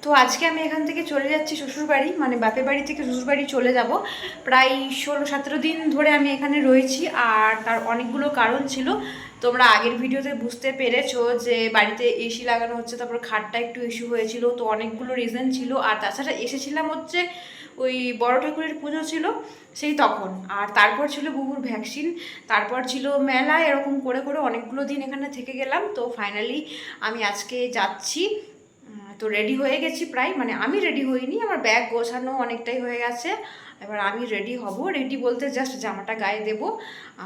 তো আজকে আমি এখান থেকে চলে যাচ্ছি শ্বশুরবাড়ি, মানে বাপের বাড়ি থেকে শ্বশুরবাড়ি চলে যাব। প্রায় 16-17 দিন ধরে আমি এখানে রয়েছি, আর তার অনেকগুলো কারণ ছিল। তোমরা আগের ভিডিওতে বুঝতে পেরেছো যে বাড়িতে এসি লাগানো হচ্ছে, তারপর খাটটা একটু ইস্যু হয়েছিল, তো অনেকগুলো রিজন ছিল। আর তাছাড়া এসেছিলাম হচ্ছে ওই বড় ঠাকুরের পুজো ছিল সেই তখন, আর তারপর ছিল বুবুর ভ্যাকসিন, তারপর ছিল মেলা, এরকম করে করে অনেকগুলো দিন এখানে থেকে গেলাম। তো ফাইনালি আমি আজকে যাচ্ছি। তো রেডি হয়ে গেছি প্রায়, মানে আমি রেডি হইনি, আমার ব্যাগ গোছানো অনেকটাই হয়ে গেছে। এবার আমি রেডি হব, রেডি বলতে জাস্ট জামাটা গায়ে দেবো।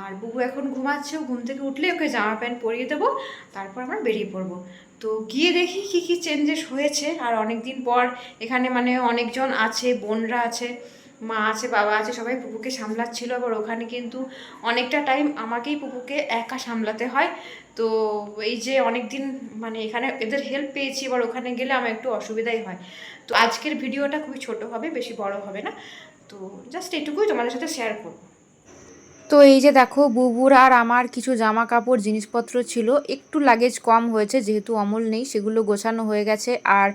আর বুবু এখন ঘুমাচ্ছে, ঘুম থেকে উঠলে ওকে জামা প্যান্ট পরিয়ে দেবো, তারপর আমরা বেরিয়ে পড়বো। তো গিয়ে দেখি কি কি চেঞ্জেস হয়েছে। আর অনেক দিন পর এখানে মানে অনেকজন আছে, বোনরা আছে, মা আছে, বাবা আছে, সবাই পুপুকে সামলাচ্ছিল। আবার ওখানে কিন্তু অনেকটা টাইম আমাকেই পুপুকে একা সামলাতে হয়। তো এই যে অনেক দিন মানে এখানে এদের হেল্প পেয়েছি, এবার ওখানে গেলে আমার একটু অসুবিধাই হয়। তো আজকের ভিডিওটা খুবই ছোট হবে, বেশি বড় হবে না। তো জাস্ট এটুকুই তোমাদের সাথে শেয়ার করব। তো এই যে দেখো, বুবুর আর আমার কিছু জামা কাপড় জিনিসপত্র ছিল, একটু লাগেজ কম হয়েছে যেহেতু অমল নেই, সেগুলো গোছানো হয়ে গেছে। আর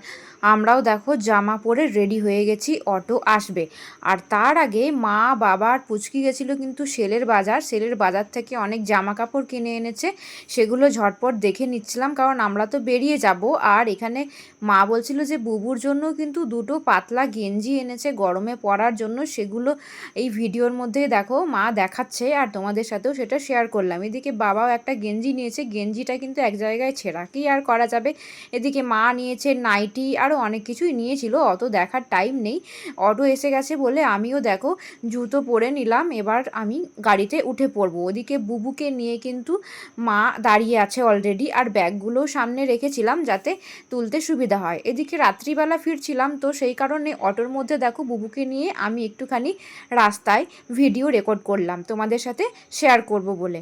আমরাও দেখো জামা পরে রেডি হয়ে গেছি, অটো আসবে। আর তার আগে মা বাবার পুচকি গেছিলো কিন্তু সেলের বাজার থেকে অনেক জামা কাপড় কিনে এনেছে, সেগুলো ঝটপট দেখে নিচ্ছিলাম, কারণ আমরা তো বেরিয়ে যাব। আর এখানে মা বলছিল যে বুবুর জন্য কিন্তু দুটো পাতলা গেঞ্জি এনেছে গরমে পরার জন্য, সেগুলো এই ভিডিওর মধ্যেই দেখো মা দেখাচ্ছে, আর তোমাদের সাথেও সেটা শেয়ার করলাম। এদিকে বাবাও একটা গেঞ্জি নিয়েছে, গেঞ্জিটা কিন্তু এক জায়গায় ছেঁড়া, কি আর করা যাবে। এদিকে মা নিয়েছে নাইটি, আরও অনেক কিছুই নিয়েছিল, অত দেখার টাইম নেই। অটো এসে গেছে বলে আমিও দেখো জুতো পরে নিলাম, এবার আমি গাড়িতে উঠে পড়বো। ওদিকে বুবুকে নিয়ে কিন্তু মা দাঁড়িয়ে আছে অলরেডি, আর ব্যাগগুলোও সামনে রেখেছিলাম যাতে তুলতে সুবিধা হয়। এদিকে রাত্রিবেলা ফিরছিলাম, তো সেই কারণে অটোর মধ্যে দেখো বুবুকে নিয়ে আমি একটুখানি রাস্তায় ভিডিও রেকর্ড করলাম তোমাদের সাথে শেয়ার করব বলে।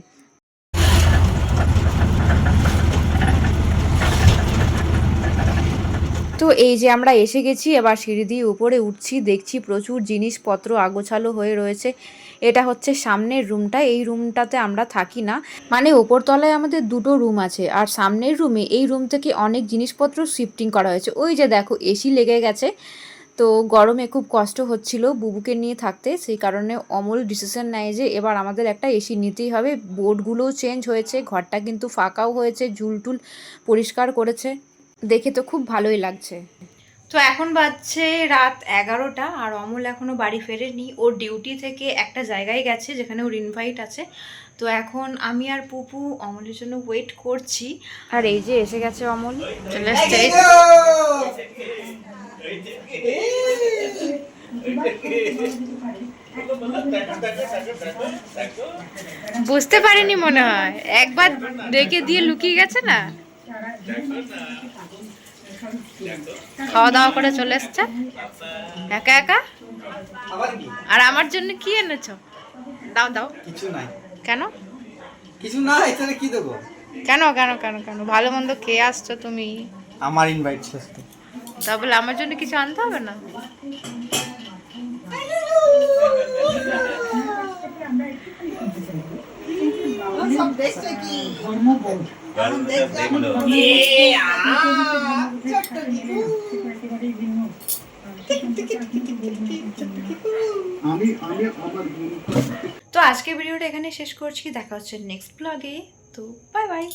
তো এই যে আমরা এসে গেছি, এবার সিঁড়ি দিয়ে উপরে উঠছি, দেখছি প্রচুর জিনিসপত্র আগোছালো হয়ে রয়েছে। এটা হচ্ছে সামনের রুমটা, এই রুমটাতে আমরা থাকি না, মানে ওপরতলায় আমাদের দুটো রুম আছে, আর সামনের রুমে এই রুম থেকে অনেক জিনিসপত্র শিফটিং করা হয়েছে। ওই যে দেখো এসি লেগে গেছে, তো গরমে খুব কষ্ট হচ্ছিল বুবুকে নিয়ে থাকতে, সেই কারণে অমল ডিসিশন নেয় যে এবার আমাদের একটা এসি নিতেই হবে। বোর্ডগুলোও চেঞ্জ হয়েছে, ঘরটা কিন্তু ফাঁকাও হয়েছে, ঝুলটুল পরিষ্কার করেছে, দেখে তো খুব ভালোই লাগছে। তো এখন বাজছে রাত 11টা, আর অমল এখনও বাড়ি ফেরেনি, ওর ডিউটি থেকে একটা জায়গায় গেছে যেখানে ওর ইনভাইট আছে। তো এখন আমি আর পুপু অমলের জন্য ওয়েট করছি। আর এই যে এসে গেছে অমল, চলে এসছে। বুঝতে পারিনি মনে হয়, একবার ডেকে দিয়ে লুকিয়ে গেছে না, খাওয়া দাওয়া করে চলে এসছে একা একা। আর আমার জন্য কি এনেছো? দাও দাও। কিছু নাই। কেন কিছু নাই? তাহলে কি দেবো? কেন কেন কেন কেন ভালো মন্দ খেয়ে আসছো তুমি, আমার ইনভাইট ছিল তো, তা বলে আমার জন্য কিছু আনতে হবে না? তো আজকের ভিডিওটা এখানে শেষ করছি, দেখা হচ্ছে নেক্সট ব্লগে। তো বাই বাই।